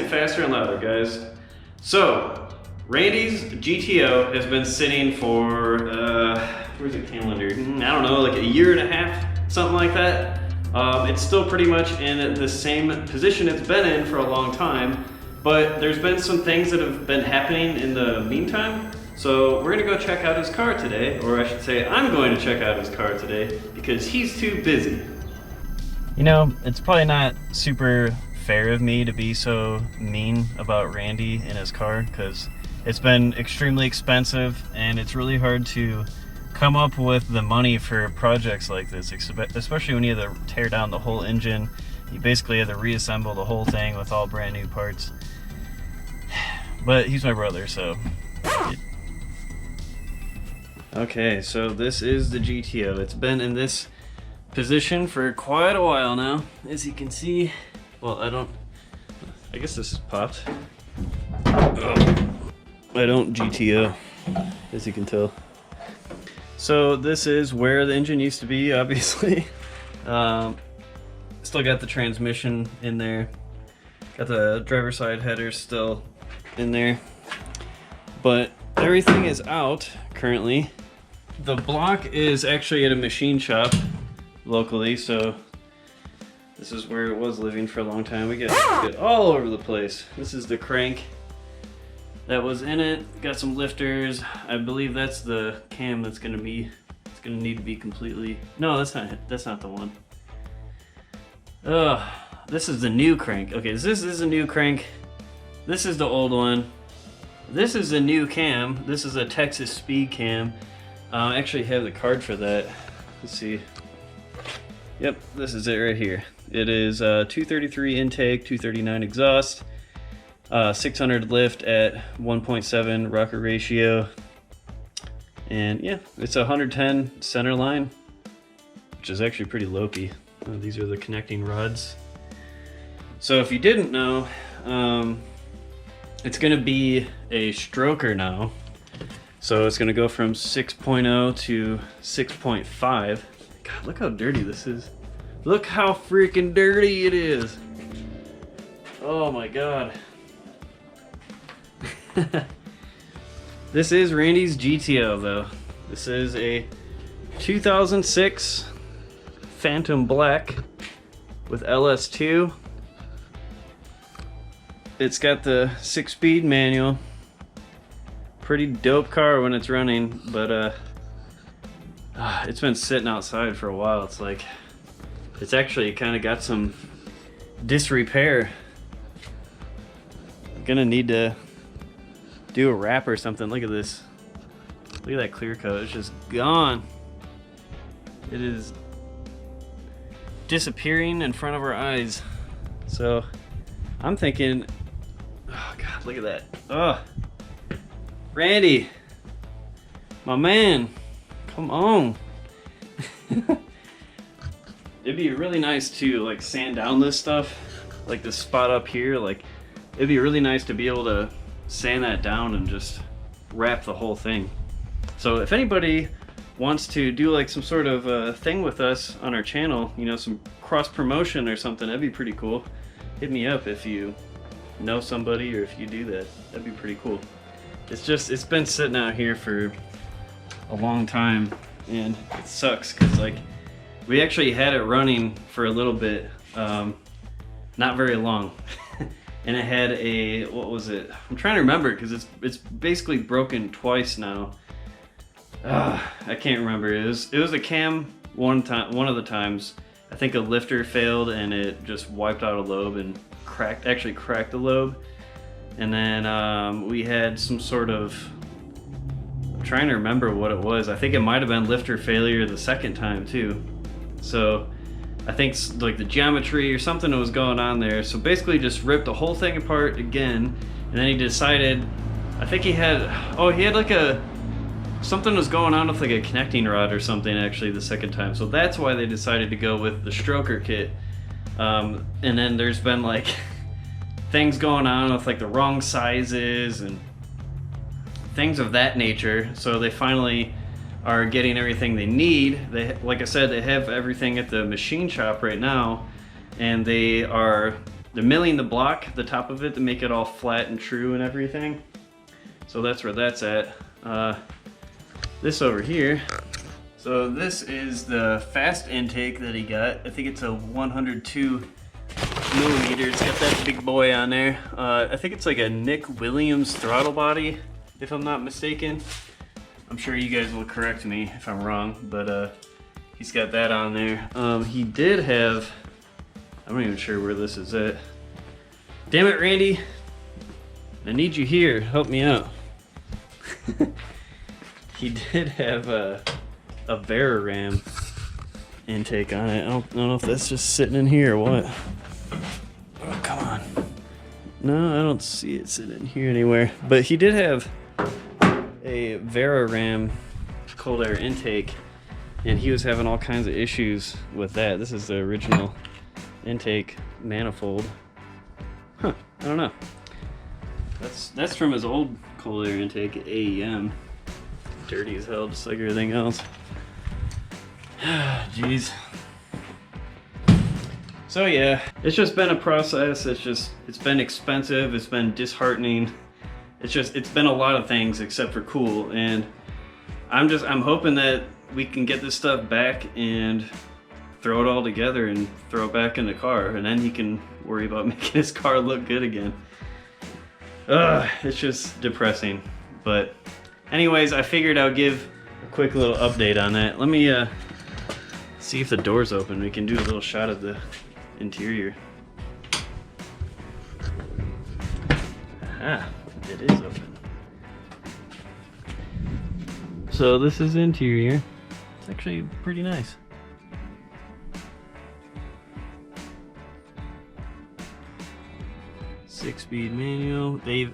to Faster and Louder, guys. So, Randy's GTO has been sitting for, where's the calendar? I don't know, like a year and a half, something like that. It's still pretty much in the same position it's been in for a long time, but there's been some things that have been happening in the meantime. So we're gonna go check out his car today, or I should say I'm going to check out his car today because he's too busy. You know, it's probably not super fair of me to be so mean about Randy and his car, because it's been extremely expensive and it's really hard to come up with the money for projects like this, especially when you have to tear down the whole engine. You basically have to reassemble the whole thing with all brand new parts. But he's my brother, so... Okay, so this is the GTO. It's been in this position for quite a while now, as you can see. Well, I guess this is popped. I don't GTO, as you can tell. So this is where the engine used to be, obviously. Still got the transmission in there. Got the driver's side header still in there. But everything is out currently. The block is actually at a machine shop locally, so this is where it was living for a long time. We get all over the place. This is the crank that was in it. Got some lifters. I believe that's the cam that's gonna need to be completely... No, that's not the one. This is the new crank. Okay, this is a new crank. This is the old one. This is a new cam. This is a Texas speed cam. I actually have the card for that. Let's see. Yep, this is it right here. It is 233 intake, 239 exhaust, 600 lift at 1.7 rocker ratio. And yeah, it's a 110 center line, which is actually pretty low-key. These are the connecting rods. So if you didn't know, it's gonna be a stroker now. So it's gonna go from 6.0 to 6.5. God, look how dirty this is. Look how freaking dirty it is. Oh my God. This is Randy's GTO though. This is a 2006 Phantom Black with LS2. It's got the 6-speed manual. Pretty dope car when it's running, but it's been sitting outside for a while. It's like, it's actually kind of got some disrepair. I'm gonna need to do a wrap or something. Look at this. Look at that clear coat. It's just gone. It is disappearing in front of our eyes. So I'm thinking, oh God, look at that. Oh, Randy, my man, come on. It'd be really nice to like sand down this stuff, like this spot up here. Like, it'd be really nice to be able to sand that down and just wrap the whole thing. So if anybody wants to do like some sort of thing with us on our channel, you know, some cross promotion or something, that'd be pretty cool. Hit me up if you know somebody or if you do that. That'd be pretty cool. It's been sitting out here for a long time and it sucks because like we actually had it running for a little bit, not very long. And it had a, what was it? I'm trying to remember because it's basically broken twice now. I can't remember. It was a cam one of the times. I think a lifter failed and it just wiped out a lobe and actually cracked the lobe. And then we had some sort of, I'm trying to remember what it was. I think it might have been lifter failure the second time too. So I think like the geometry or something was going on there. So basically just ripped the whole thing apart again. And then he decided, I think he had like something was going on with like a connecting rod or something actually the second time. So that's why they decided to go with the stroker kit. And then there's been like things going on with like the wrong sizes and things of that nature. So they finally are getting everything they need. Like I said, they have everything at the machine shop right now, and they are they're milling the block, the top of it, to make it all flat and true and everything. So that's where that's at. This over here. So this is the F.A.S.T intake that he got. I think it's a 102 millimeters. Got that big boy on there. I think it's like a Nick Williams throttle body, if I'm not mistaken. I'm sure you guys will correct me if I'm wrong, but he's got that on there. He did have, I'm not even sure where this is at. Damn it, Randy. I need you here. Help me out. He did have a Veraram intake on it. I don't know if that's just sitting in here or what. Oh, come on. No, I don't see it sitting in here anywhere. But he did have a Veraram cold air intake, and he was having all kinds of issues with that. This is the original intake manifold. Huh, I don't know. That's from his old cold air intake at AEM. Dirty as hell, just like everything else. Jeez. So yeah, it's just been a process. It's been expensive. It's been disheartening. It's been a lot of things except for cool. And I'm hoping that we can get this stuff back and throw it all together and throw it back in the car, and then he can worry about making his car look good again. It's just depressing. But anyways, I figured I'll give a quick little update on that. Let me see if the door's open. We can do a little shot of the interior. Ah, it is open. So this is interior. It's actually pretty nice. Six-speed manual. They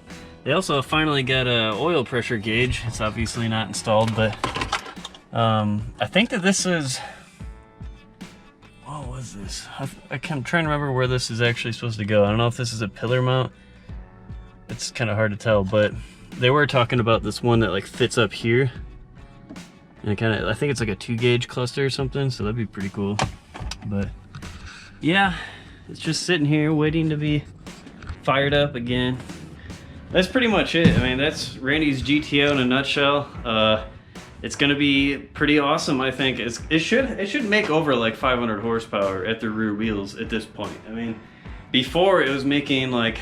also finally got a oil pressure gauge. It's obviously not installed, but I think that this is, what was this? I'm trying to remember where this is actually supposed to go. I don't know if this is a pillar mount. It's kind of hard to tell, but they were talking about this one that like fits up here. And it I think it's like a 2-gauge cluster or something, so that'd be pretty cool. But yeah, it's just sitting here waiting to be fired up again. That's pretty much it. I mean, that's Randy's GTO in a nutshell. It's gonna be pretty awesome, I think. It should make over like 500 horsepower at the rear wheels at this point. I mean, before it was making like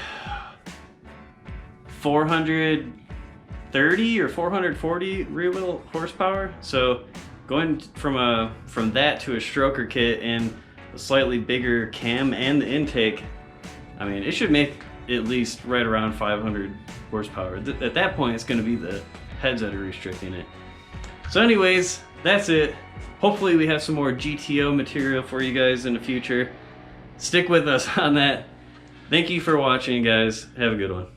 430 or 440 rear wheel horsepower. So going from that to a stroker kit and a slightly bigger cam and the intake, I mean, it should make at least right around 500 horsepower. At that point, it's going to be the heads that are restricting it. So anyways, that's it. Hopefully we have some more GTO material for you guys in the future. Stick with us on that. Thank you for watching, guys. Have a good one.